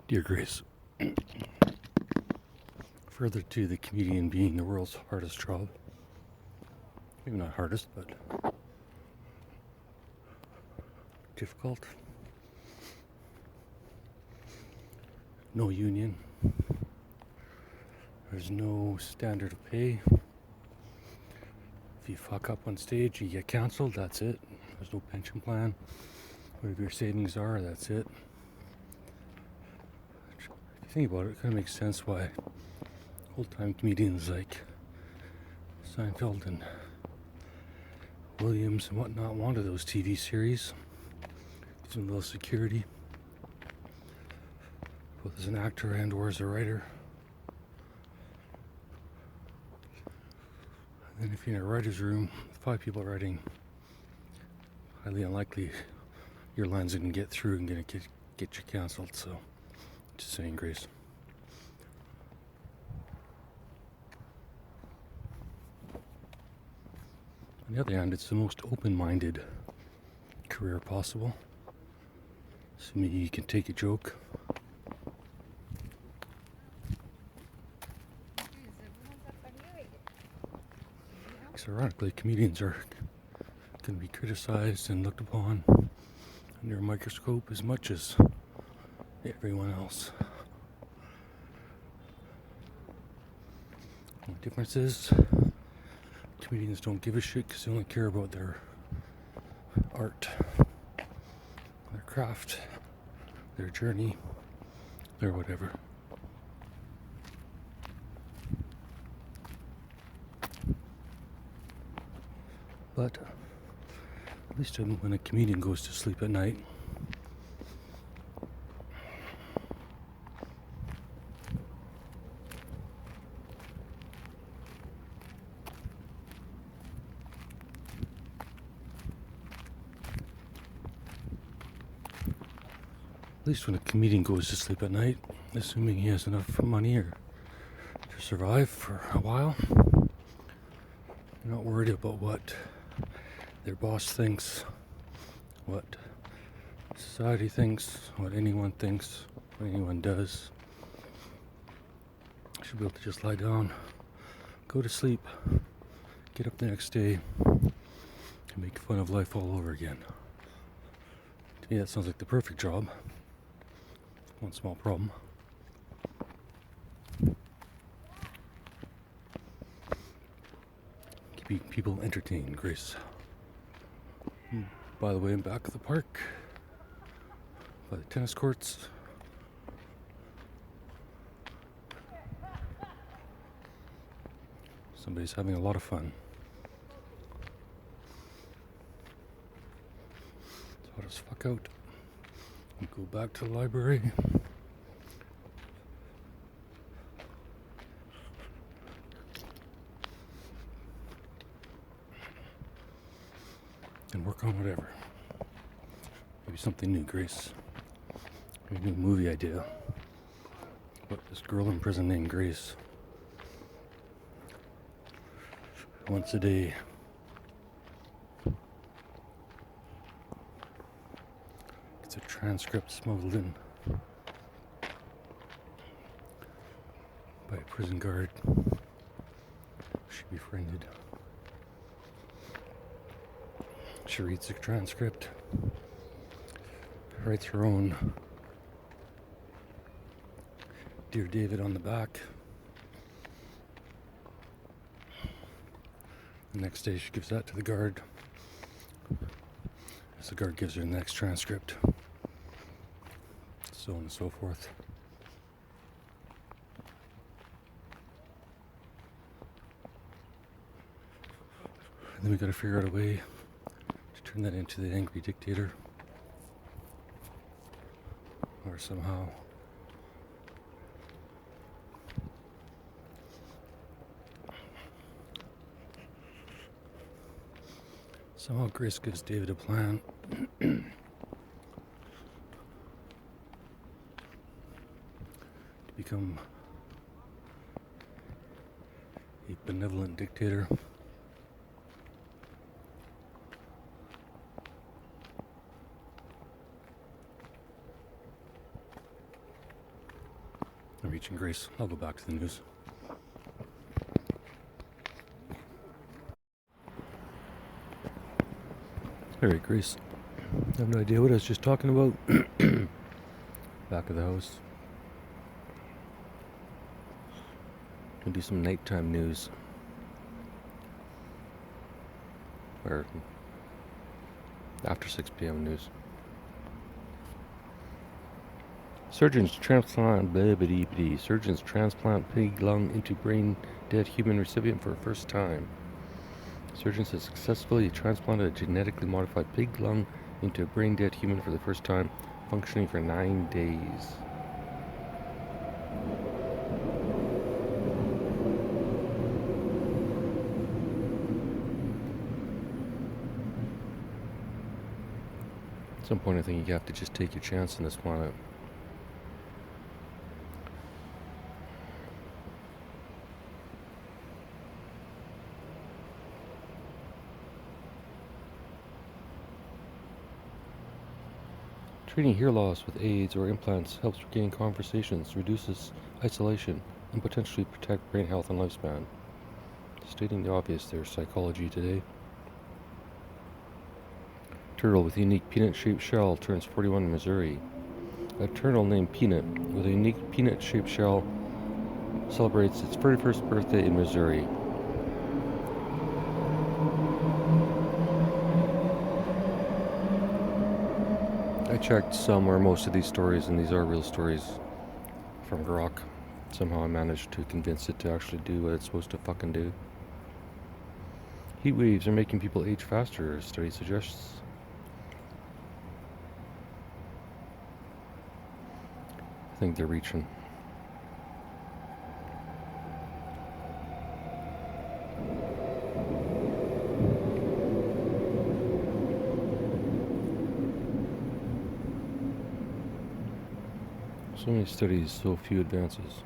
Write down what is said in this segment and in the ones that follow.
Dear Grace, further to the comedian being the world's hardest job. Maybe not hardest, but difficult. No union. There's no standard of pay. If you fuck up on stage, you get cancelled, that's it. There's no pension plan. Whatever your savings are, that's it. If you think about it, it kind of makes sense why old-time comedians like Seinfeld and Williams and whatnot wanted those TV series. Gives them a little security, both as an actor and or as a writer. And then if you're in a writer's room with 5 people writing, highly unlikely your lines are going to get through and going to get you cancelled. So, just saying, Grace. On the other hand, it's the most open-minded career possible. Assuming you can take a joke. So ironically, comedians are going to be criticized and looked upon under a microscope as much as everyone else. The difference is comedians don't give a shit because they only care about their art, their craft, their journey, their whatever. But at least when a comedian goes to sleep at night, assuming he has enough money to survive for a while, they're not worried about what their boss thinks, what society thinks, what anyone thinks, what anyone does. You should be able to just lie down, go to sleep, get up the next day, and make fun of life all over again. To me, that sounds like the perfect job. One small problem. Keeping people entertained, Grace. By the way, I'm back at the park, by the tennis courts. Somebody's having a lot of fun. So I'll just fuck out and go back to the library. And work on whatever. Maybe something new, Grace. Maybe a new movie idea. About this girl in prison named Grace. Once a day. Gets a transcript smuggled in by a prison guard. She befriended. She reads the transcript, writes her own Dear David on the back. The next day she gives that to the guard, as the guard gives her the next transcript, so on and so forth. And then we gotta figure out a way turn that into the angry dictator, or somehow Grace gives David a plan to become a benevolent dictator. I'm reaching Grace. I'll go back to the news. Alright, Grace. I have no idea what I was just talking about. Back of the house. Gonna do some nighttime news. Or after 6 p.m. news. Surgeons transplant pig lung into brain dead human recipient for the first time. Surgeons have successfully transplanted a genetically modified pig lung into a brain dead human for the first time, functioning for 9 days. At some point I think you have to just take your chance on this planet. Treating hear loss with aids or implants helps regain conversations, reduces isolation, and potentially protect brain health and lifespan. Stating the obvious, there's Psychology Today. Turtle with a unique peanut-shaped shell turns 41 in Missouri. A turtle named Peanut with a unique peanut-shaped shell celebrates its 31st birthday in Missouri. I checked some or most of these stories, and these are real stories from Grok. Somehow I managed to convince it to actually do what it's supposed to fucking do. Heat waves are making people age faster, a study suggests. I think they're reaching. So many studies, so few advances.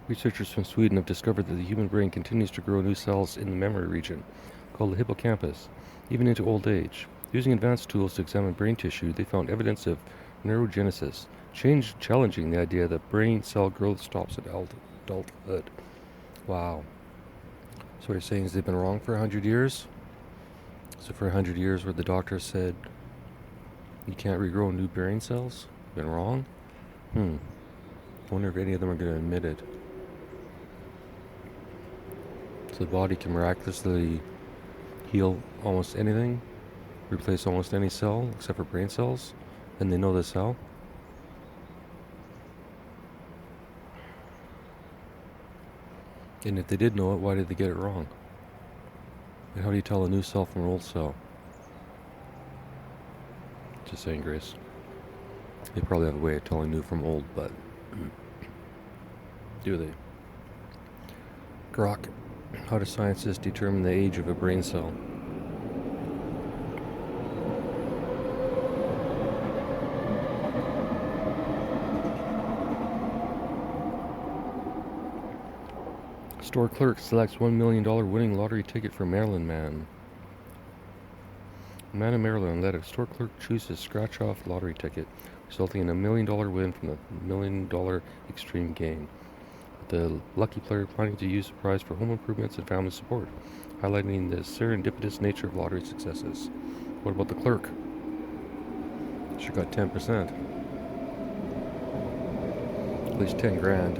Researchers from Sweden have discovered that the human brain continues to grow new cells in the memory region, called the hippocampus, even into old age. Using advanced tools to examine brain tissue, they found evidence of neurogenesis, challenging the idea that brain cell growth stops at adulthood. Wow. So what you're saying is they've been wrong for 100 years? So for 100 years where the doctor said you can't regrow new brain cells? Been wrong? I wonder if any of them are going to admit it. So the body can miraculously heal almost anything, replace almost any cell except for brain cells, and they know this how? And if they did know it, why did they get it wrong? And how do you tell a new cell from an old cell? Just saying, Grace. They probably have a way of telling new from old, but do they? Grok. How do scientists determine the age of a brain cell? Store clerk selects $1 million winning lottery ticket for Maryland man. A man in Maryland let a store clerk choose his scratch-off lottery ticket, resulting in a $1 million win from the $1 million extreme game. The lucky player planning to use the prize for home improvements and family support, highlighting the serendipitous nature of lottery successes. What about the clerk? She got 10%. At least 10 grand.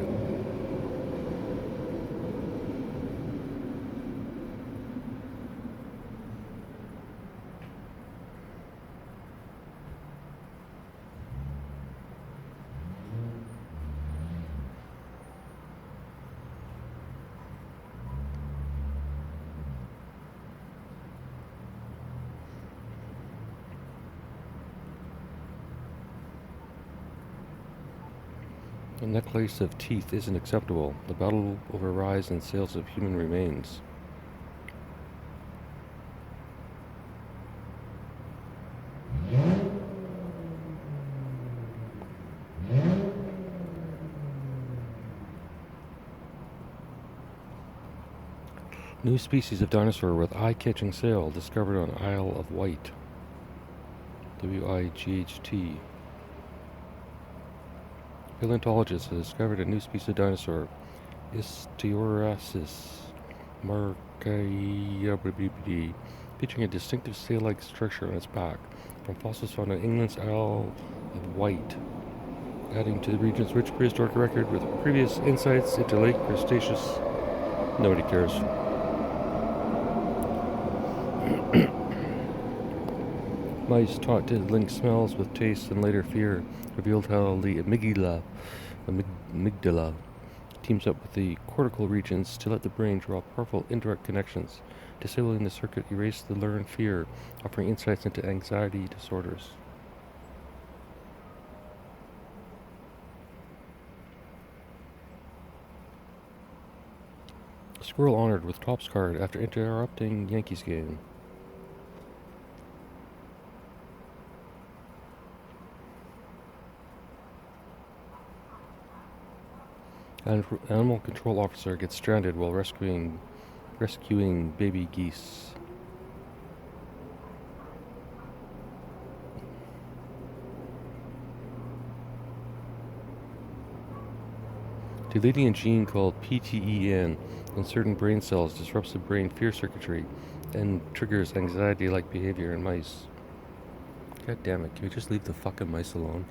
A necklace of teeth isn't acceptable. The battle over rise in sales of human remains. New species of dinosaur with eye-catching sail discovered on Isle of Wight. WIGHT. Paleontologists have discovered a new species of dinosaur, Ichthyosaurus marcayi, featuring a distinctive sail-like structure on its back, from fossils found in England's Isle of Wight, adding to the region's rich prehistoric record with previous insights into lake Cretaceous. Nobody cares. Mice taught to link smells with taste and later fear revealed how the amygdala teams up with the cortical regions to let the brain draw powerful indirect connections. Disabling the circuit erased the learned fear, offering insights into anxiety disorders. A squirrel honored with Topps card after interrupting Yankees game. An animal control officer gets stranded while rescuing baby geese. Deleting a gene called PTEN in certain brain cells disrupts the brain fear circuitry and triggers anxiety-like behavior in mice. God damn it, can we just leave the fucking mice alone?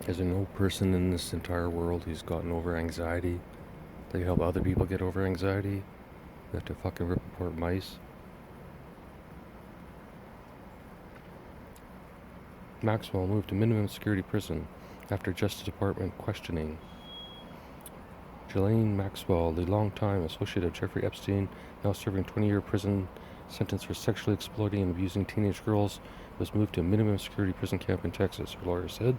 Is there no person in this entire world who's gotten over anxiety? They help other people get over anxiety? You have to fucking rip apart mice? Maxwell moved to minimum security prison after Justice Department questioning. Ghislaine Maxwell, the longtime associate of Jeffrey Epstein, now serving 20-year prison sentence for sexually exploiting and abusing teenage girls, was moved to a minimum security prison camp in Texas, her lawyer said.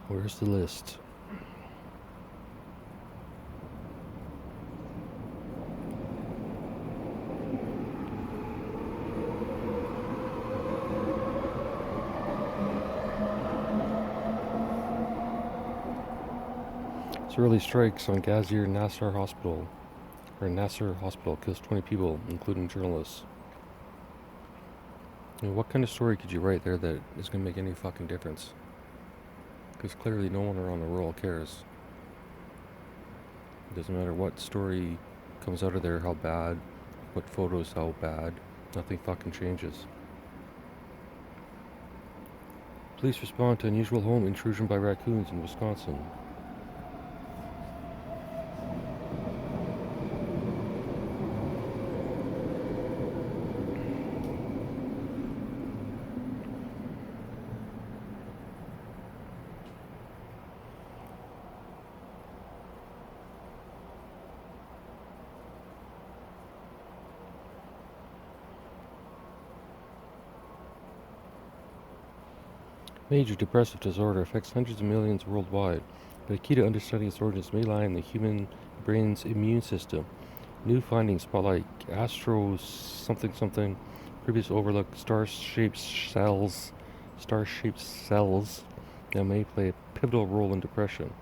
Where's the list? Israeli strikes on Gazier Nasser Hospital kills 20 people, including journalists. You know, what kind of story could you write there that is going to make any fucking difference? Because clearly no one around the world cares. It doesn't matter what story comes out of there, how bad, what photos, how bad, nothing fucking changes. Police respond to unusual home intrusion by raccoons in Wisconsin. Major depressive disorder affects hundreds of millions worldwide, but a key to understanding its origins may lie in the human brain's immune system. New findings spotlight astro something previously overlooked star-shaped cells that may play a pivotal role in depression.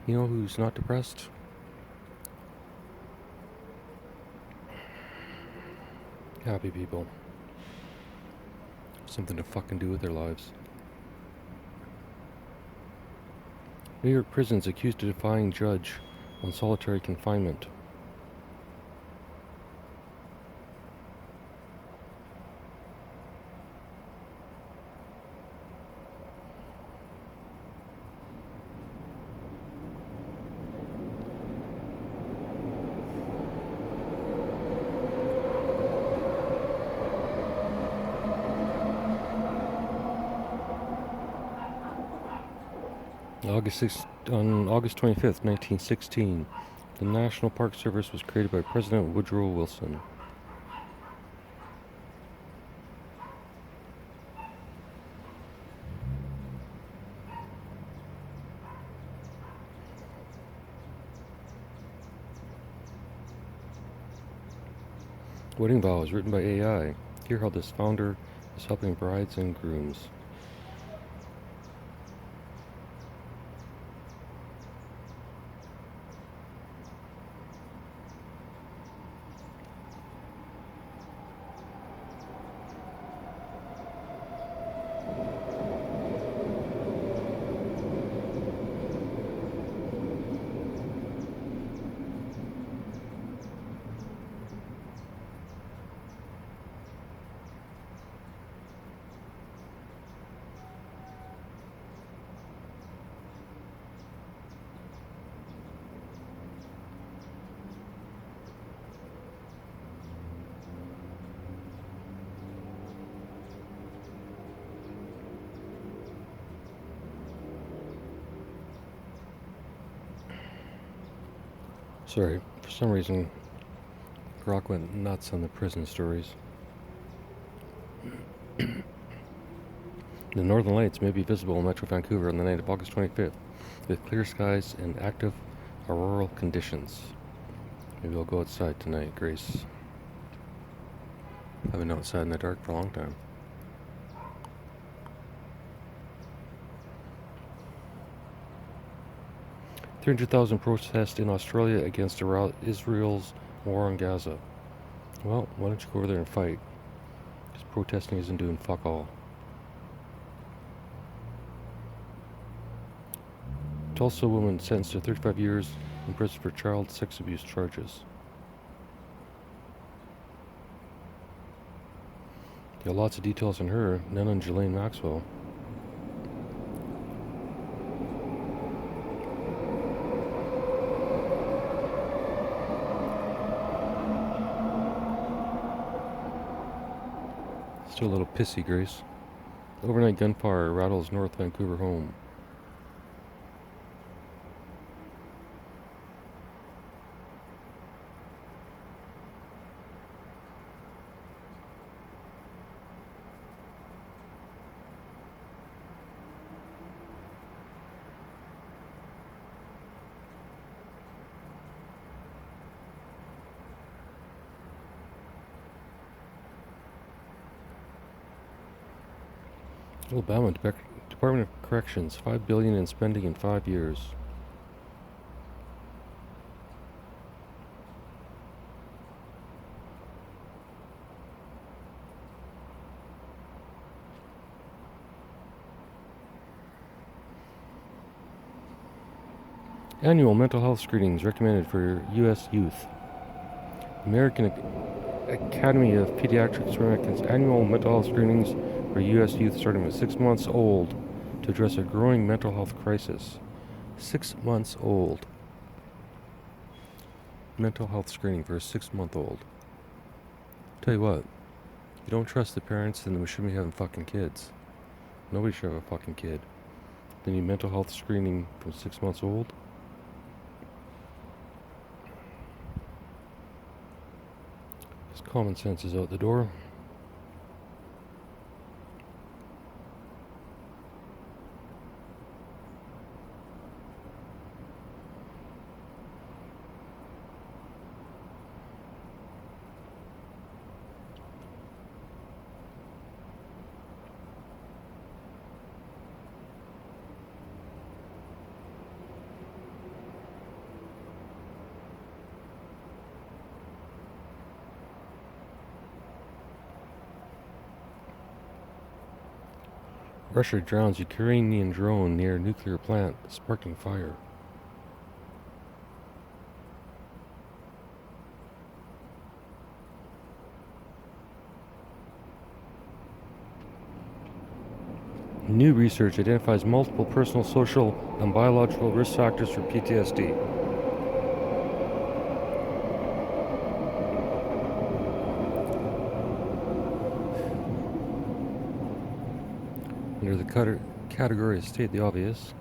You know who's not depressed? Happy people. Something to fucking do with their lives. New York prisons accused of defying judge on solitary confinement. On August 25th, 1916, the National Park Service was created by President Woodrow Wilson. Wedding vows written by AI. Hear how this founder is helping brides and grooms. Sorry, for some reason, Grok went nuts on the prison stories. The northern lights may be visible in Metro Vancouver on the night of August 25th, with clear skies and active auroral conditions. Maybe I'll go outside tonight, Grace. I've been outside in the dark for a long time. $300,000 protests in Australia against Israel's war on Gaza. Well, why don't you go over there and fight? Because protesting isn't doing fuck all. Tulsa woman sentenced to 35 years in prison for child sex abuse charges. Got lots of details on her, none on Ghislaine Maxwell. Still a little pissy, Grace. Overnight gunfire rattles North Vancouver home. Alabama Department of Corrections, $5 billion in spending in 5 years. Annual mental health screenings recommended for U.S. youth. American Academy of Pediatrics recommends annual mental health screenings for U.S. youth starting at 6 months old to address a growing mental health crisis. 6 months old. Mental health screening for a 6-month-old. Tell you what, you don't trust the parents, then we shouldn't be having fucking kids. Nobody should have a fucking kid. They need mental health screening from 6 months old. Common sense is out the door. Russia drowns Ukrainian drone near nuclear plant, sparking fire. New research identifies multiple personal, social, and biological risk factors for PTSD. Under the category of state the obvious,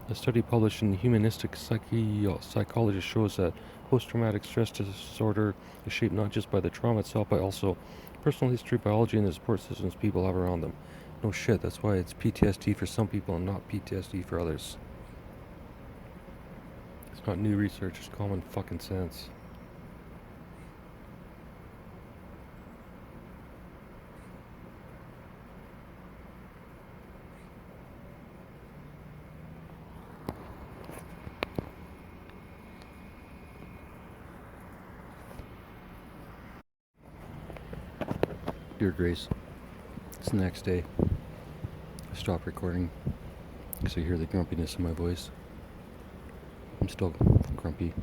a study published in Humanistic Psychology shows that post-traumatic stress disorder is shaped not just by the trauma itself, but also personal history, biology, and the support systems people have around them. No shit, that's why it's PTSD for some people and not PTSD for others. It's not new research, it's common fucking sense. Dear Grace, it's the next day. I stopped recording because I hear the grumpiness in my voice. I'm still grumpy,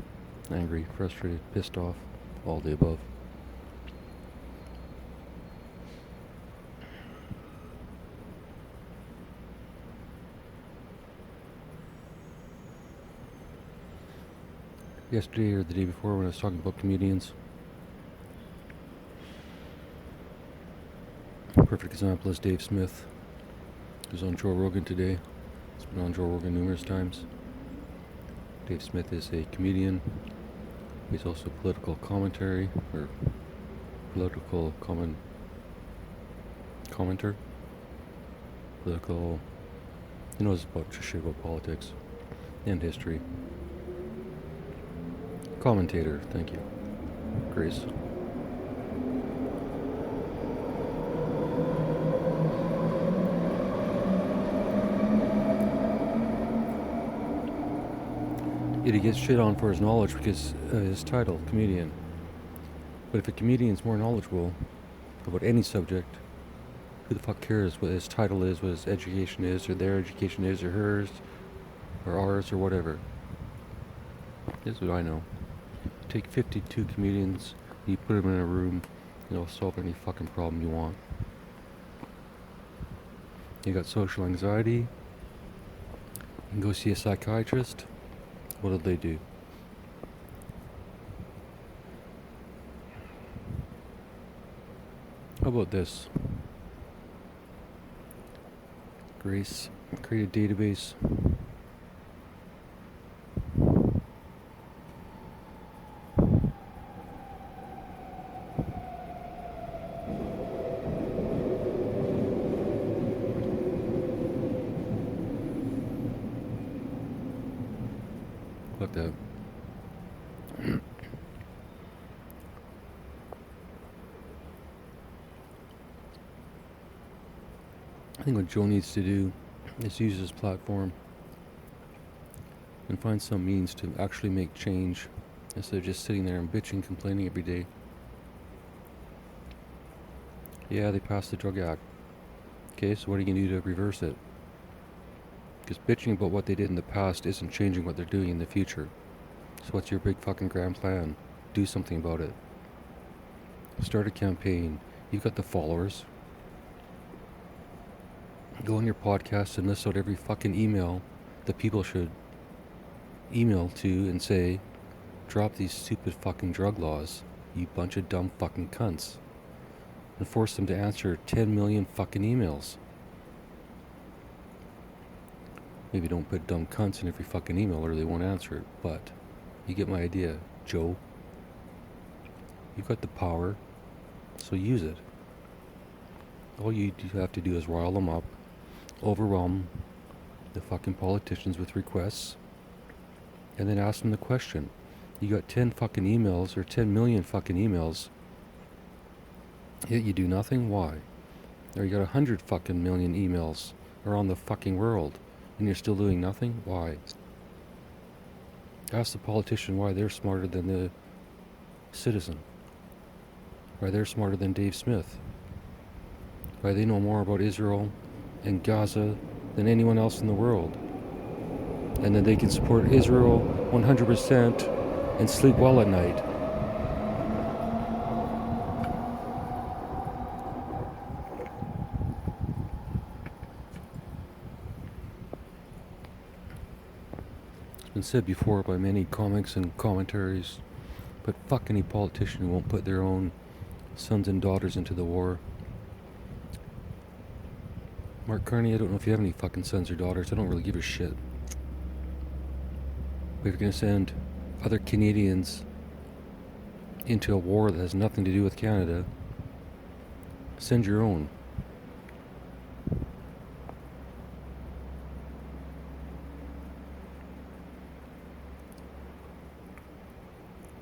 angry, frustrated, pissed off, all the above. Yesterday or the day before when I was talking about comedians, perfect example is Dave Smith. He was on Joe Rogan today. He's been on Joe Rogan numerous times. Dave Smith is a comedian He's also political commentary, or political commenter. Political, he knows just shit about politics and history. Commentator, thank you. Grace. Yet he gets shit on for his knowledge because his title, comedian. But if a comedian's more knowledgeable about any subject, who the fuck cares what his title is, what his education is, or their education is, or hers, or ours, or whatever. Here's what I know. Take 52 comedians, you put them in a room, and they'll solve any fucking problem you want. You got social anxiety, you can go see a psychiatrist. What do they do? How about this? Grace, create a database. Like that. I think what Joe needs to do is use his platform and find some means to actually make change instead of just sitting there and bitching, complaining every day. Yeah, they passed the Drug Act. Okay, so what are you going to do to reverse it? Because bitching about what they did in the past isn't changing what they're doing in the future. So what's your big fucking grand plan? Do something about it. Start a campaign. You've got the followers. Go on your podcast and list out every fucking email that people should email to and say, drop these stupid fucking drug laws, you bunch of dumb fucking cunts. And force them to answer 10 million fucking emails. Maybe don't put dumb cunts in every fucking email or they won't answer it, but you get my idea, Joe. You've got the power, so use it. All you have to do is rile them up, overwhelm the fucking politicians with requests, and then ask them the question. You got 10 fucking emails, or 10 million fucking emails, yet you do nothing? Why? Or you got 100 fucking million emails around the fucking world, and you're still doing nothing? Why? Ask the politician why they're smarter than the citizen. Why they're smarter than Dave Smith. Why they know more about Israel and Gaza than anyone else in the world. And then they can support Israel 100% and sleep well at night. It's been said before by many comics and commentaries, but fuck any politician who won't put their own sons and daughters into the war. Mark Carney, I don't know if you have any fucking sons or daughters. I don't really give a shit. But if you're going to send other Canadians into a war that has nothing to do with Canada, send your own.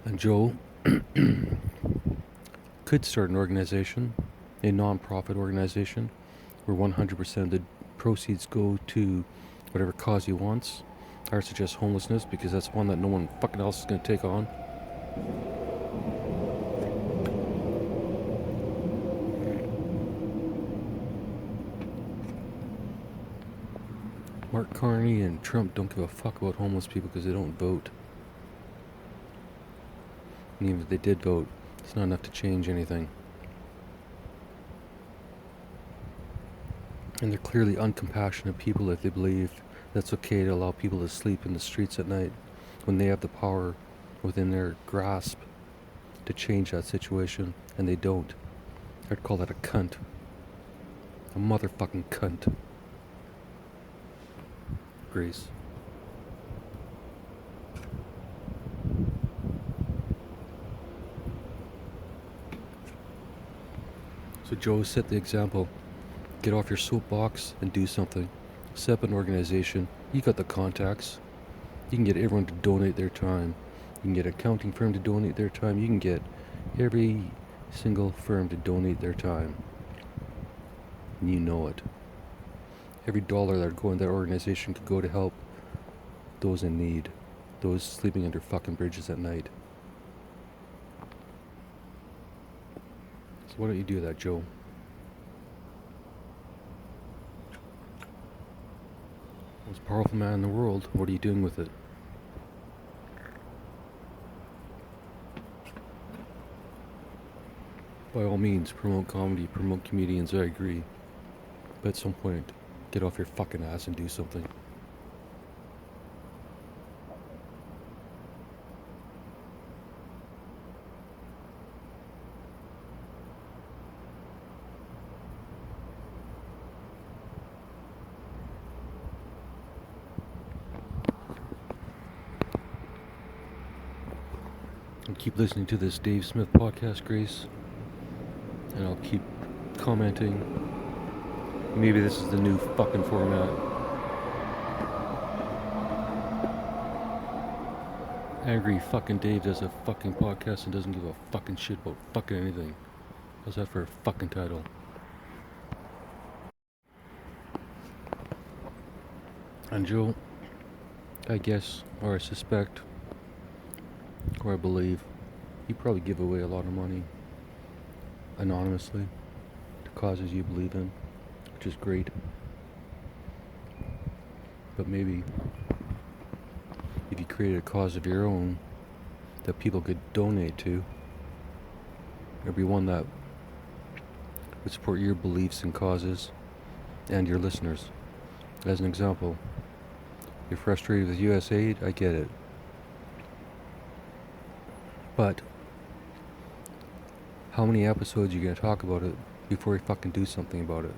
And Joe could start an organization, a non-profit organization, where 100% of the proceeds go to whatever cause he wants. I suggest homelessness, because that's one that no one fucking else is going to take on. Mark Carney and Trump don't give a fuck about homeless people because they don't vote. And even if they did vote, it's not enough to change anything. And they're clearly uncompassionate people if they believe that's okay to allow people to sleep in the streets at night when they have the power within their grasp to change that situation, and they don't. I'd call that a cunt. A motherfucking cunt. Grace. So Joe set the example. Get off your soapbox and do something. Set up an organization. You got the contacts. You can get everyone to donate their time. You can get an accounting firm to donate their time. You can get every single firm to donate their time. And you know it. Every dollar that would go in that organization could go to help those in need. Those sleeping under fucking bridges at night. So why don't you do that, Joe? Most powerful man in the world, what are you doing with it? By all means, promote comedy, promote comedians, I agree. But at some point, get off your fucking ass and do something. And keep listening to this Dave Smith podcast, Grace. And I'll keep commenting. Maybe this is the new fucking format. Angry fucking Dave does a fucking podcast and doesn't give a fucking shit about fucking anything. How's that for a fucking title? And Joe, I guess, or I suspect, or I believe, you probably give away a lot of money anonymously to causes you believe in, which is great. But maybe if you created a cause of your own that people could donate to, there'd be one that would support your beliefs and causes and your listeners. As an example, you're frustrated with US aid, I get it. But how many episodes are you going to talk about it before you fucking do something about it?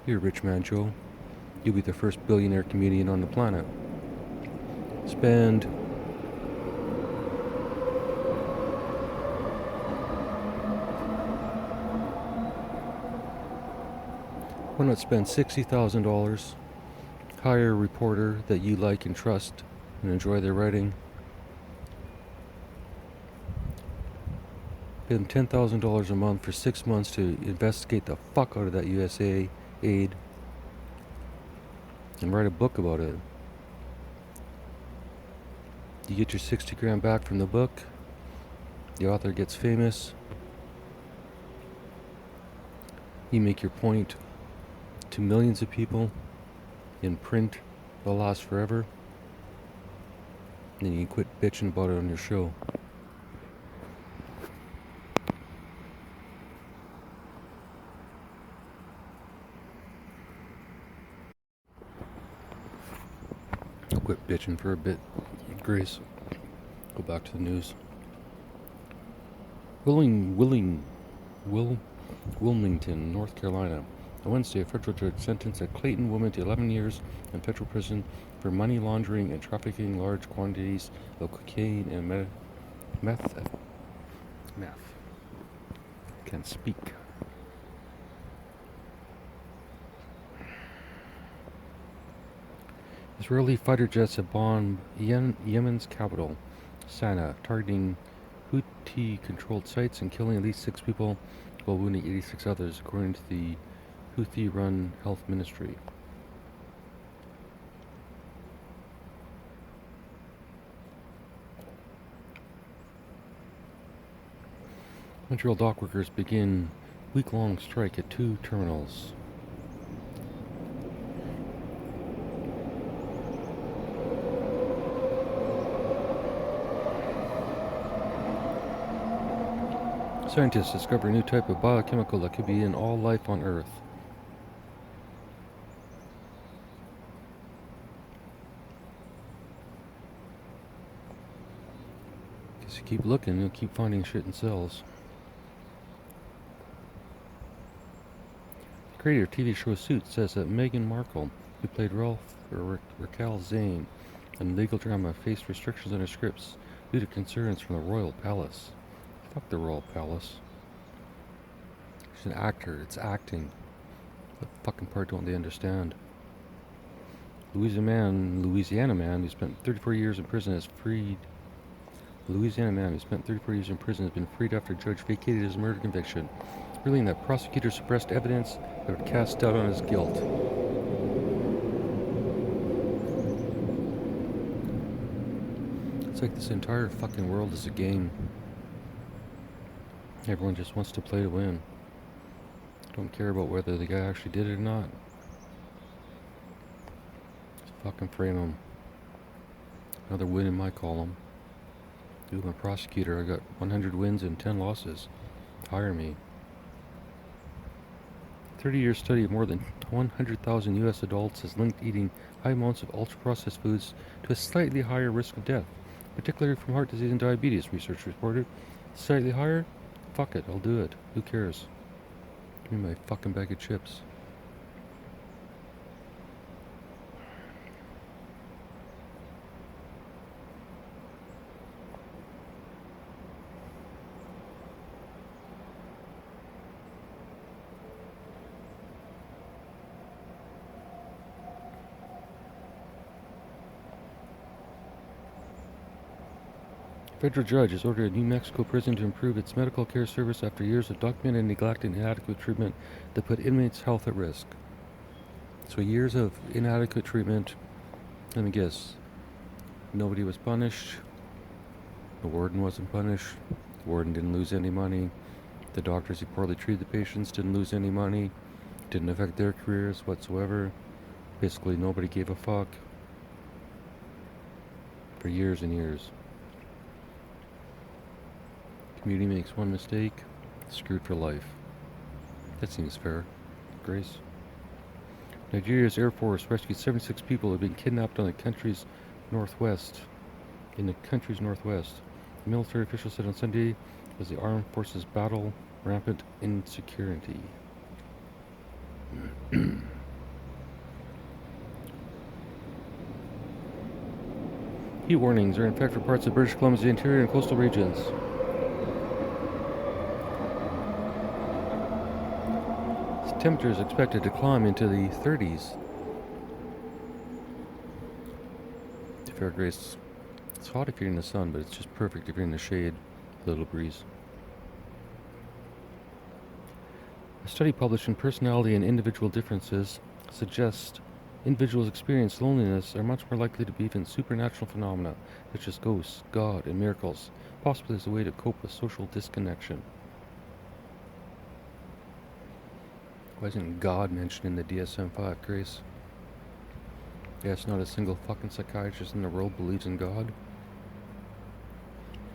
You're a rich man, Joe. You'll be the first billionaire comedian on the planet. Spend why not spend $60,000, hire a reporter that you like and trust and enjoy their writing, pay them $10,000 a month for 6 months to investigate the fuck out of that USA aid and write a book about it. You get your 60 grand back from the book, the author gets famous, you make your point to millions of people in print, they'll last forever, and then you can quit bitching about it on your show. I'll quit bitching for a bit. Grace, go back to the news. Wilmington, North Carolina. On Wednesday, a federal judge sentenced a Clayton woman to 11 years in federal prison for money laundering and trafficking large quantities of cocaine and meth. Can't speak. Israeli fighter jets have bombed Yemen's capital, Sana'a, targeting Houthi-controlled sites and killing at least 6 people while wounding 86 others, according to the Houthi-run health ministry. Montreal dockworkers begin week-long strike at 2 terminals. Scientists discover a new type of biochemical that could be in all life on Earth. Guess you keep looking, you'll keep finding shit in cells. The creator of TV show Suits says that Meghan Markle, who played Raquel Zane in legal drama, faced restrictions on her scripts due to concerns from the royal palace. Fuck the royal palace. She's an actor. It's acting. What fucking part don't they understand? Louisiana man who spent 34 years in prison has freed. Louisiana man who spent 34 years in prison has been freed after a judge vacated his murder conviction, ruling that prosecutors suppressed evidence that would cast doubt on his guilt. It's like this entire fucking world is a game. Everyone just wants to play to win. Don't care about whether the guy actually did it or not. Just fucking frame him. Another win in my column. Dude, I'm a prosecutor. I got 100 wins and 10 losses. Hire me. 30-year study of more than 100,000 U.S. adults has linked eating high amounts of ultra-processed foods to a slightly higher risk of death, particularly from heart disease and diabetes, research reported. Slightly higher? Fuck it, I'll do it. Who cares? Give me my fucking bag of chips. Federal judge has ordered a New Mexico prison to improve its medical care service after years of documented neglect and inadequate treatment that put inmates' health at risk. So years of inadequate treatment. Let me guess. Nobody was punished. The warden wasn't punished. The warden didn't lose any money. The doctors who poorly treated the patients didn't lose any money. Didn't affect their careers whatsoever. Basically nobody gave a fuck. For years and years. Community makes one mistake, screwed for life. That seems fair. Grace. Nigeria's Air Force rescued 76 people who had been kidnapped on the country's northwest. The military official said on Sunday as the armed forces battle rampant insecurity. Heat warnings are in effect for parts of British Columbia's interior and coastal regions. Temperature is expected to climb into the 30s. Fair Grace. It's hot if you're in the sun, but it's just perfect if you're in the shade. A little breeze. A study published in Personality and Individual Differences suggests individuals experience loneliness are much more likely to believe in supernatural phenomena such as ghosts, God, and miracles, possibly as a way to cope with social disconnection. Why isn't God mentioned in the DSM-5, Grace? Yes, not a single fucking psychiatrist in the world believes in God.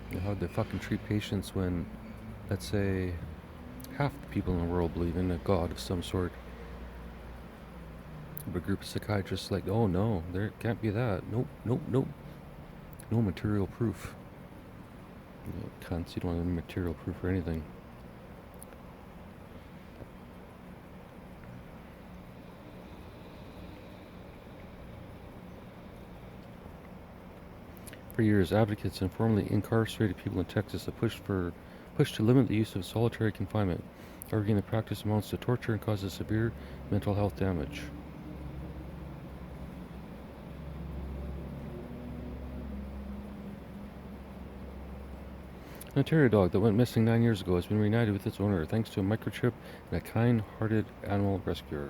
You know, how'd they fucking treat patients when, let's say, half the people in the world believe in a God of some sort? But a group of psychiatrists like, oh no, there can't be that. Nope. No material proof. You cunts, you don't have material proof for anything. For years, advocates and formerly incarcerated people in Texas have pushed to limit the use of solitary confinement, arguing the practice amounts to torture and causes severe mental health damage. An Ontario dog that went missing 9 years ago has been reunited with its owner thanks to a microchip and a kind-hearted animal rescuer.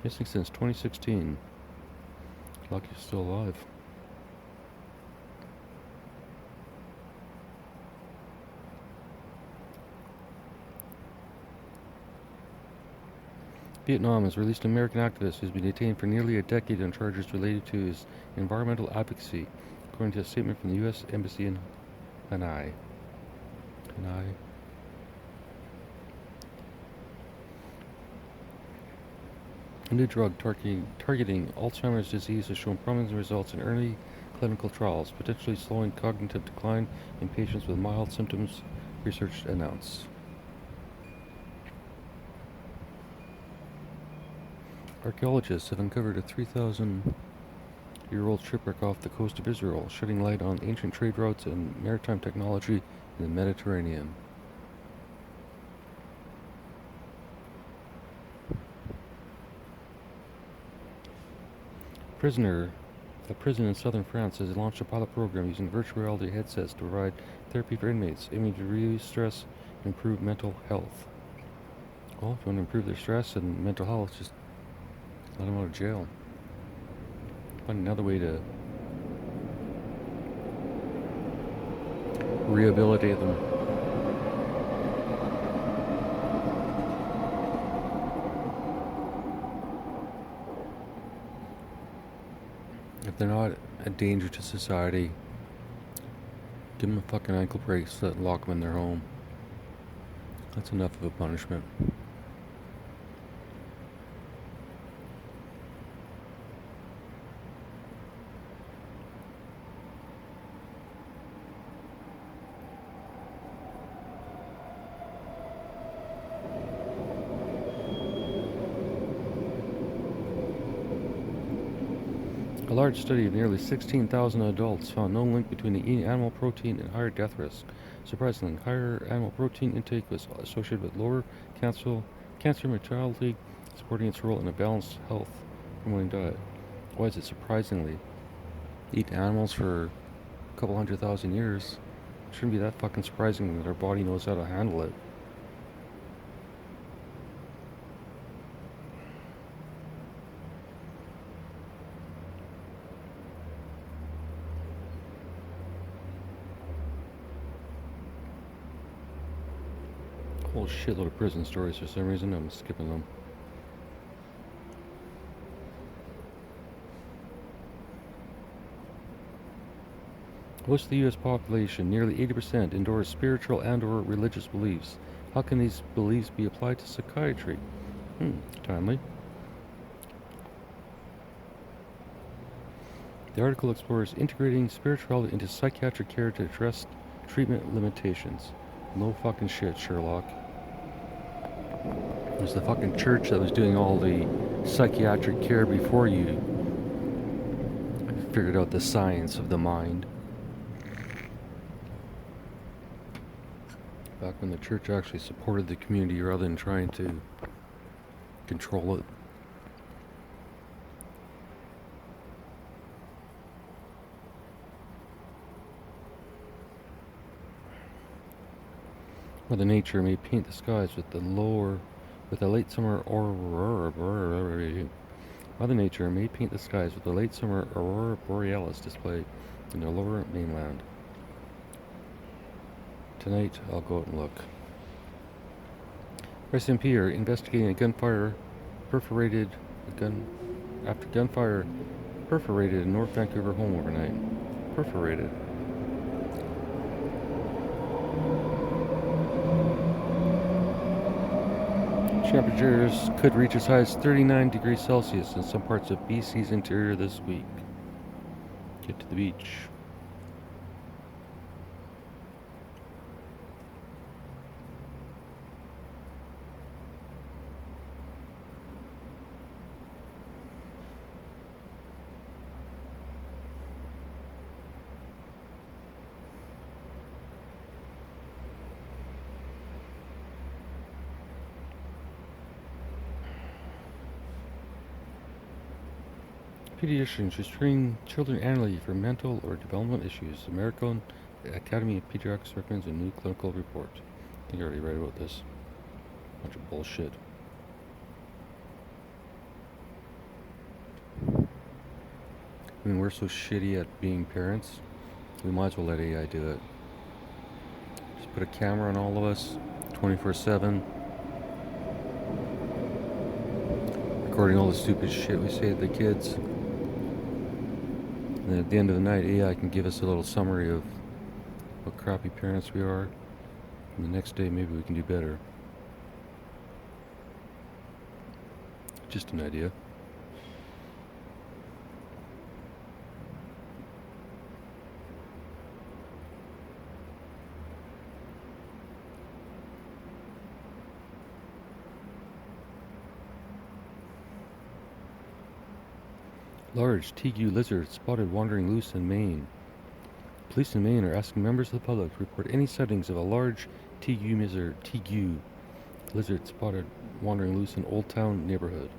Missing since 2016. Lucky he's still alive. Vietnam has released an American activist who's been detained for nearly a decade on charges related to his environmental advocacy, according to a statement from the U.S. Embassy in Hanoi. A new drug targeting Alzheimer's disease has shown promising results in early clinical trials, potentially slowing cognitive decline in patients with mild symptoms, research announced. Archaeologists have uncovered a 3,000-year-old shipwreck off the coast of Israel, shedding light on ancient trade routes and maritime technology in the Mediterranean. A prison in southern France has launched a pilot program using virtual reality headsets to provide therapy for inmates, aiming to reduce stress and improve mental health. Well, if you want to improve their stress and mental health, just let them out of jail. Find another way to rehabilitate them. If they're not a danger to society, give them a fucking ankle bracelet and lock them in their home. That's enough of a punishment. A large study of nearly 16,000 adults found no link between the eating animal protein and higher death risk. Surprisingly, higher animal protein intake was associated with lower cancer mortality, supporting its role in a balanced health promoting diet. Why is it surprisingly? Eat animals for a couple 100,000 years. It shouldn't be that fucking surprising that our body knows how to handle it. Whole shitload of prison stories for some reason. I'm skipping them. Most of the U.S. population, nearly 80%, endorse spiritual and/or religious beliefs. How can these beliefs be applied to psychiatry? Timely. The article explores integrating spirituality into psychiatric care to address treatment limitations. No fucking shit, Sherlock. It was the fucking church that was doing all the psychiatric care before you figured out the science of the mind. Back when the church actually supported the community rather than trying to control it. Mother Nature may paint the skies with a late summer Mother Nature may paint the skies with a late summer aurora borealis display in the lower mainland. Tonight, I'll go out and look. SMP are investigating after gunfire perforated a North Vancouver home overnight. Perforated. Temperatures could reach as high as 39 degrees Celsius in some parts of BC's interior this week. Get to the beach. Pediatricians who screen children annually for mental or developmental issues. American Academy of Pediatrics recommends a new clinical report. I think I already read about this. Bunch of bullshit. I mean, we're so shitty at being parents, we might as well let AI do it. Just put a camera on all of us, 24/7. Recording all the stupid shit we say to the kids. And then at the end of the night, AI can give us a little summary of what crappy parents we are. And the next day, maybe we can do better. Just an idea. Large tegu lizard spotted wandering loose in Maine. Police in Maine are asking members of the public to report any sightings of a large tegu lizard spotted wandering loose in Old Town neighborhood.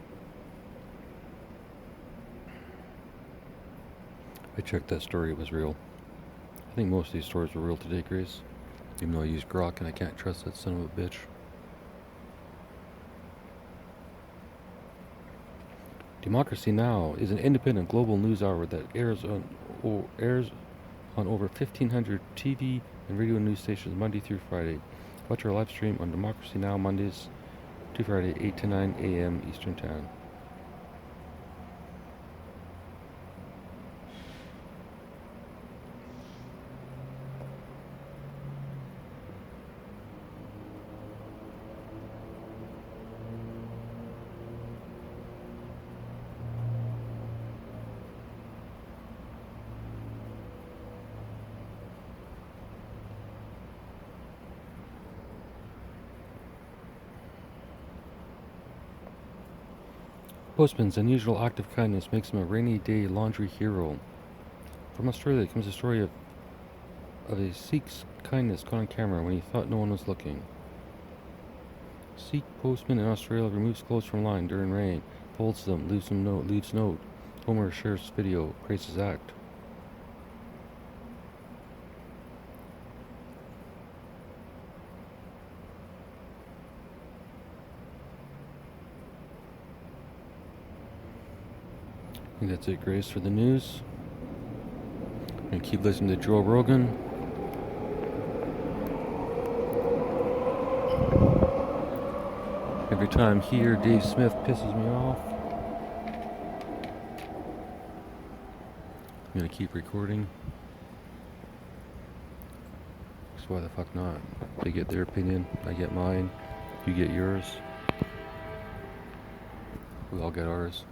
I checked that story, it was real. I think most of these stories were real today, Grace. Even though I use Grok and I can't trust that son of a bitch. Democracy Now! Is an independent global news hour that airs on over 1,500 TV and radio news stations Monday through Friday. Watch our live stream on Democracy Now! Mondays to Friday, 8 to 9 a.m. Eastern Time. Postman's unusual act of kindness makes him a rainy day laundry hero. From Australia comes a story of a Sikh's kindness caught on camera when he thought no one was looking. Sikh postman in Australia removes clothes from line during rain, folds them, leaves note. Homer shares video, praises act. I think that's it, Grace, for the news. I'm going to keep listening to Joe Rogan. Every time here, Dave Smith pisses me off. I'm going to keep recording. So why the fuck not? They get their opinion, I get mine, you get yours. We all get ours.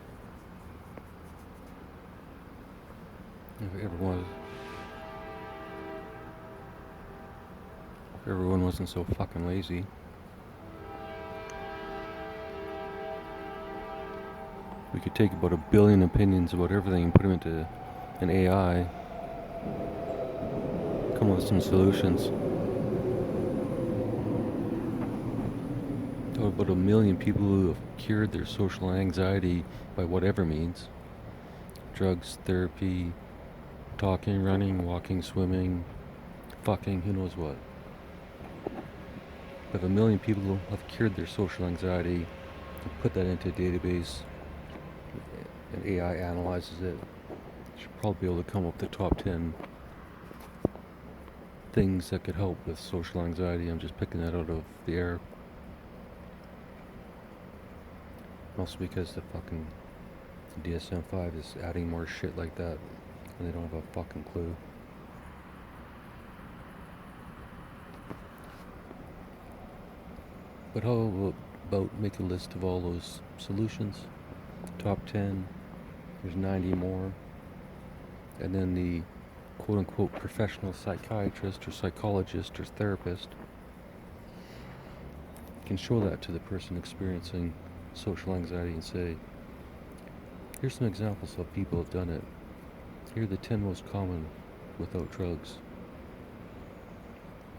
If everyone wasn't so fucking lazy. We could take about 1 billion opinions about everything and put them into an AI. Come up with some solutions. About 1 million people who have cured their social anxiety by whatever means. Drugs, therapy, talking, running, walking, swimming, fucking, who knows what. If 1 million people who have cured their social anxiety and put that into a database, and AI analyzes it, should probably be able to come up with the top 10 things that could help with social anxiety. I'm just picking that out of the air. Also because the fucking DSM-5 is adding more shit like that, and they don't have a fucking clue. But how about make a list of all those solutions? Top 10, there's 90 more. And then the quote-unquote professional psychiatrist or psychologist or therapist can show that to the person experiencing social anxiety and say, here's some examples of people who have done it. Here are the 10 most common without drugs.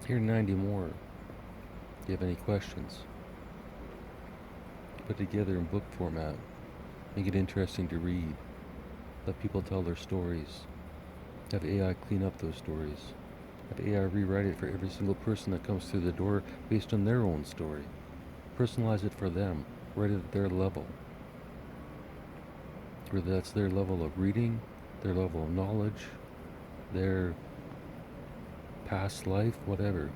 Here are 90 more. Do you have any questions? Put together in book format. Make it interesting to read. Let people tell their stories. Have AI clean up those stories. Have AI rewrite it for every single person that comes through the door based on their own story. Personalize it for them, right at their level. Whether that's their level of reading, their level of knowledge, their past life, whatever.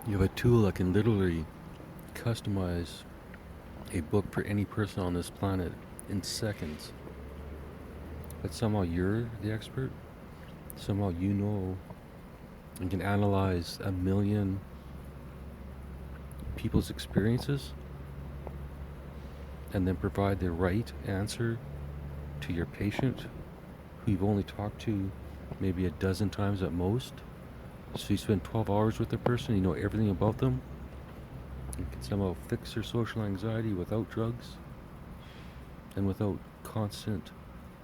You have a tool that can literally customize a book for any person on this planet in seconds. But somehow you're the expert. Somehow you know and can analyze 1 million people's experiences and then provide the right answer to your patient who you've only talked to maybe a dozen times at most. So you spend 12 hours with the person, you know everything about them, and can somehow fix their social anxiety without drugs and without constant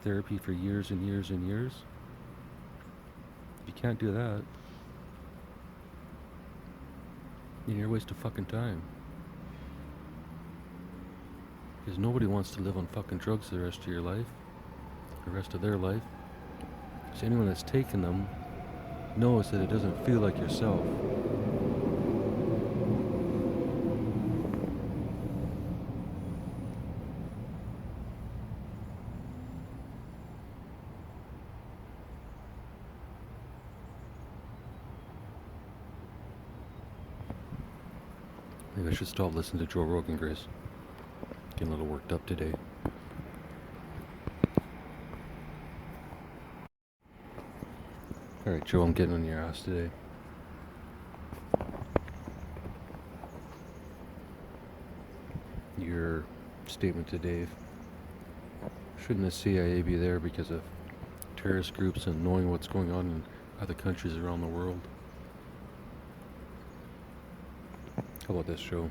therapy for years and years and years. If you can't do that, then you're a waste of fucking time. Because nobody wants to live on fucking drugs the rest of your life, the rest of their life. So anyone that's taken them knows that it doesn't feel like yourself. Maybe I should stop listening to Joe Rogan, Grace. Getting a little worked up today. Alright, Joe, I'm getting on your ass today. Your statement to Dave. Shouldn't the CIA be there because of terrorist groups and knowing what's going on in other countries around the world? How about this, Joe?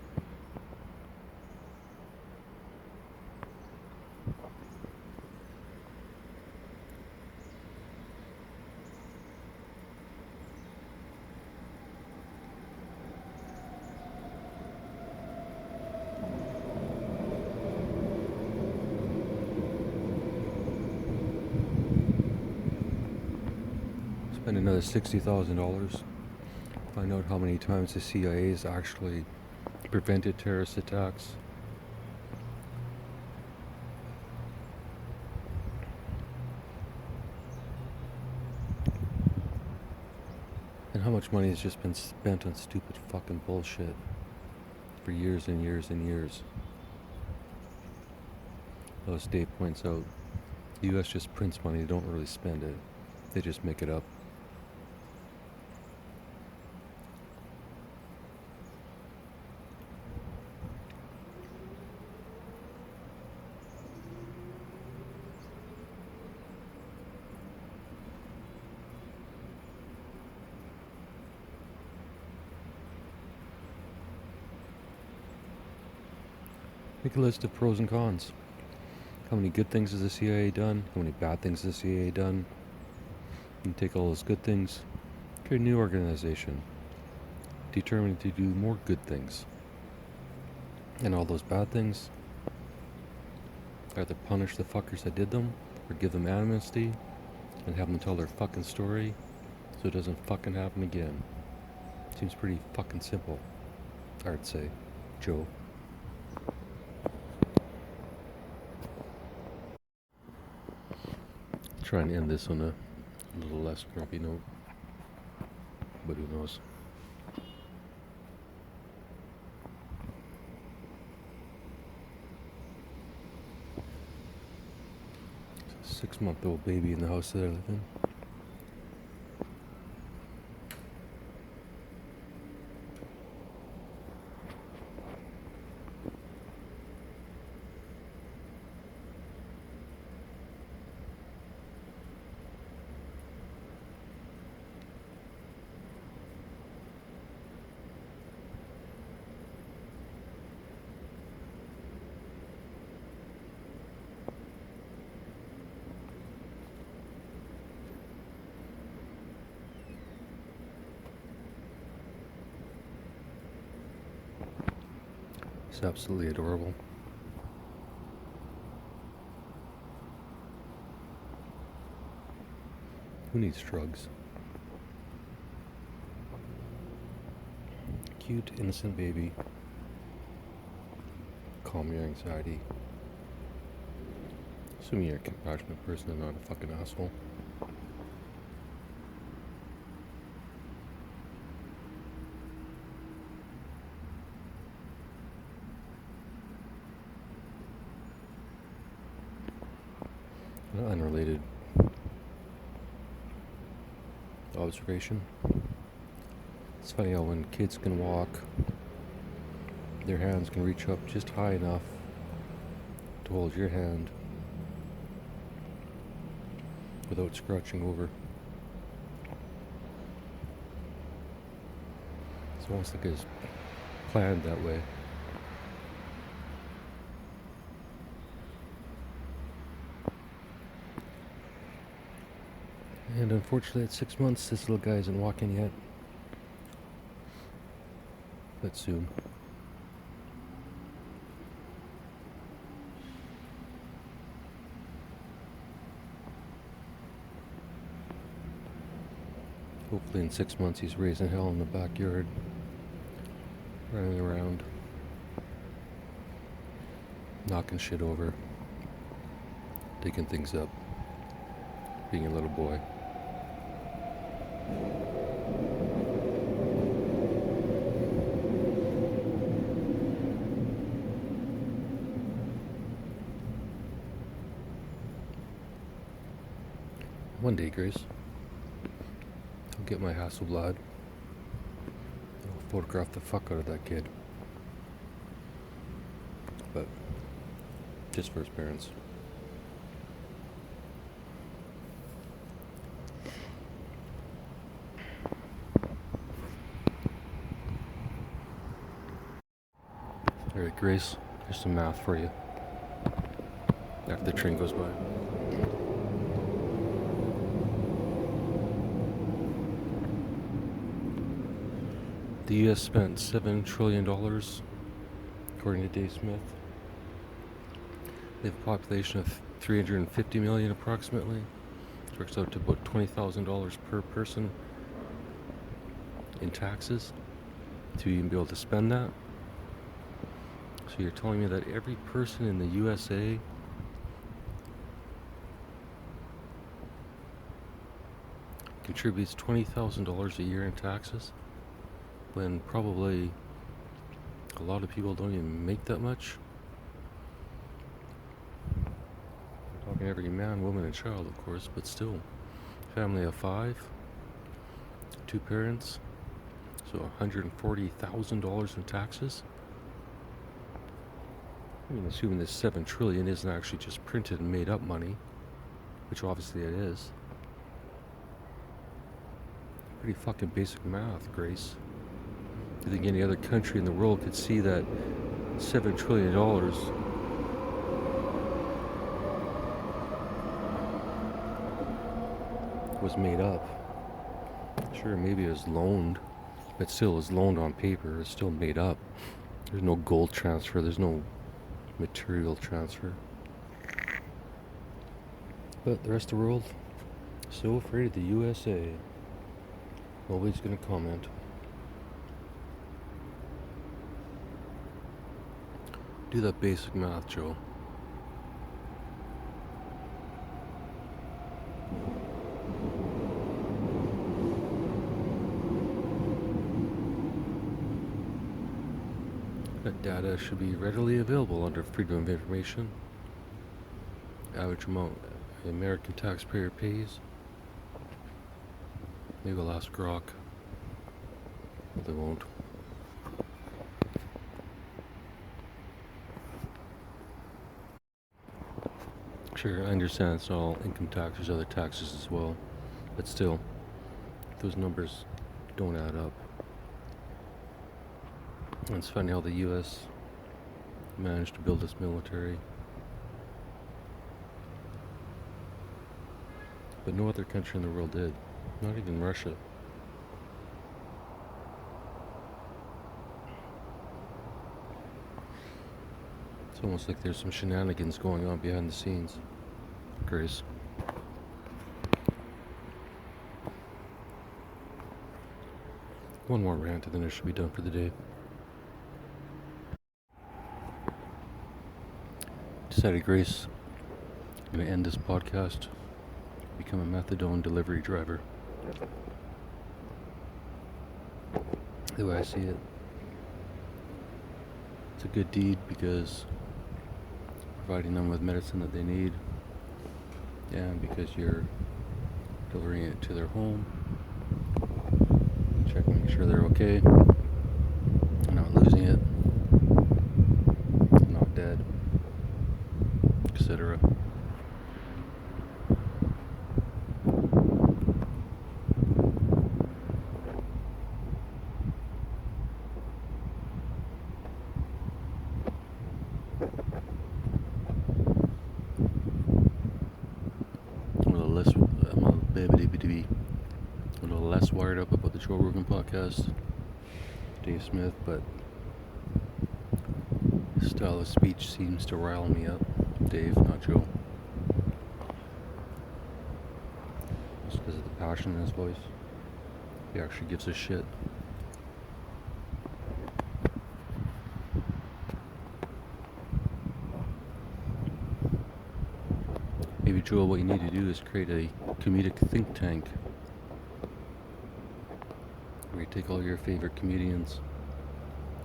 Spend another $60,000. Find out how many times the CIA has actually prevented terrorist attacks. And how much money has just been spent on stupid fucking bullshit for years and years and years. As Dave points out, the US just prints money, they don't really spend it. They just make it up. Make a list of pros and cons. How many good things has the CIA done? How many bad things has the CIA done? And take all those good things, create a new organization, determined to do more good things. And all those bad things, either punish the fuckers that did them, or give them amnesty, and have them tell their fucking story, so it doesn't fucking happen again. Seems pretty fucking simple, I'd say, Joe. Try and end this on a little less grumpy note, but who knows. 6-month-old baby in the house that I live in. It's absolutely adorable. Who needs drugs? Cute, innocent baby. Calm your anxiety. Assuming you're a compassionate person and not a fucking asshole. Unrelated observation. It's funny how when kids can walk, their hands can reach up just high enough to hold your hand without scratching over It's almost like it's planned that way. And unfortunately at 6 months this little guy isn't walking yet. But soon. Hopefully in 6 months he's raising hell in the backyard, running around, knocking shit over, digging things up, being a little boy. One day, Grace, I'll get my Hasselblad. I'll photograph the fuck out of that kid. But just for his parents. Alright, Grace, here's some math for you. After the train goes by. The U.S. spent $7 trillion, according to Dave Smith. They have a population of 350 million approximately. It works out to about $20,000 per person in taxes to even be able to spend that. So you're telling me that every person in the USA contributes $20,000 a year in taxes, when probably a lot of people don't even make that much? I'm talking every man, woman, and child, of course, but still. Family of 5, 2 parents, so $140,000 in taxes. I mean, assuming this $7 trillion isn't actually just printed and made up money, which obviously it is. Pretty fucking basic math, Grace. Do you think any other country in the world could see that $7 trillion was made up? Sure, maybe it was loaned, but still, it was loaned on paper. It's still made up. There's no gold transfer. There's no material transfer. But the rest of the world, so afraid of the USA. Nobody's gonna comment. Do that basic math, Joe. That data should be readily available under Freedom of Information. Average amount the American taxpayer pays. Maybe I'll ask Grok. But they won't. Sure, I understand it's all income taxes, other taxes as well. But still, those numbers don't add up. And it's funny how the U.S. managed to build this military. But no other country in the world did. Not even Russia. It's almost like there's some shenanigans going on behind the scenes. Grace. One more rant and then I should be done for the day. Decided, Grace, I'm going to end this podcast, become a methadone delivery driver. The way I see it, it's a good deed because providing them with medicine that they need, and because you're delivering it to their home, checking, make sure they're okay, not losing it, not dead, etc. maybe to be a little less wired up about the Joe Rogan podcast, Dave Smith, but his style of speech seems to rile me up. Dave, not Joe. Just because of the passion in his voice. He actually gives a shit. Maybe, Joel, what you need to do is create a comedic think tank where you take all your favorite comedians,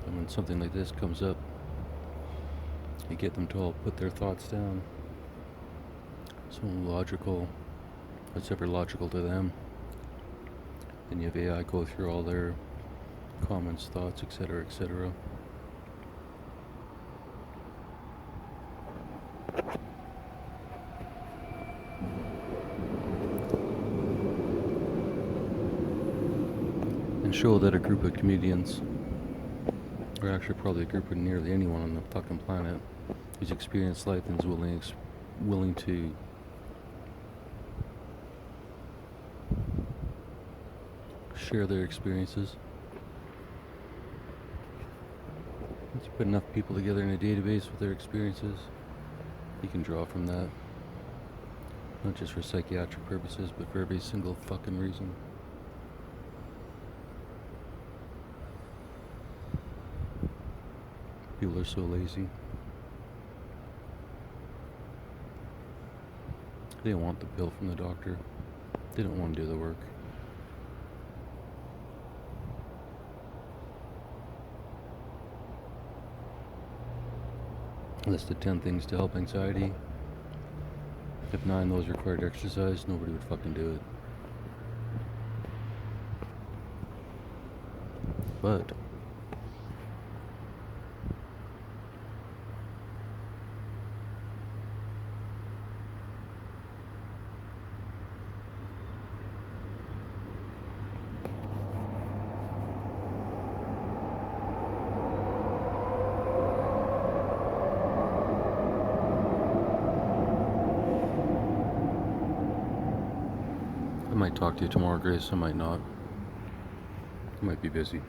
and when something like this comes up, you get them to all put their thoughts down. Something logical, that's ever logical to them. Then you have AI go through all their comments, thoughts, etc., etc. And show that a group of comedians, or actually probably a group of nearly anyone on the fucking planet, who's experienced life and is willing to share their experiences. Let's put enough people together in a database with their experiences. You can draw from that, not just for psychiatric purposes, but for every single fucking reason. People are so lazy. They don't want the pill from the doctor. They don't want to do the work. Listed 10 things to help anxiety. If 9 of those required exercise, nobody would fucking do it. But I might talk to you tomorrow, Grace. I might not. I might be busy.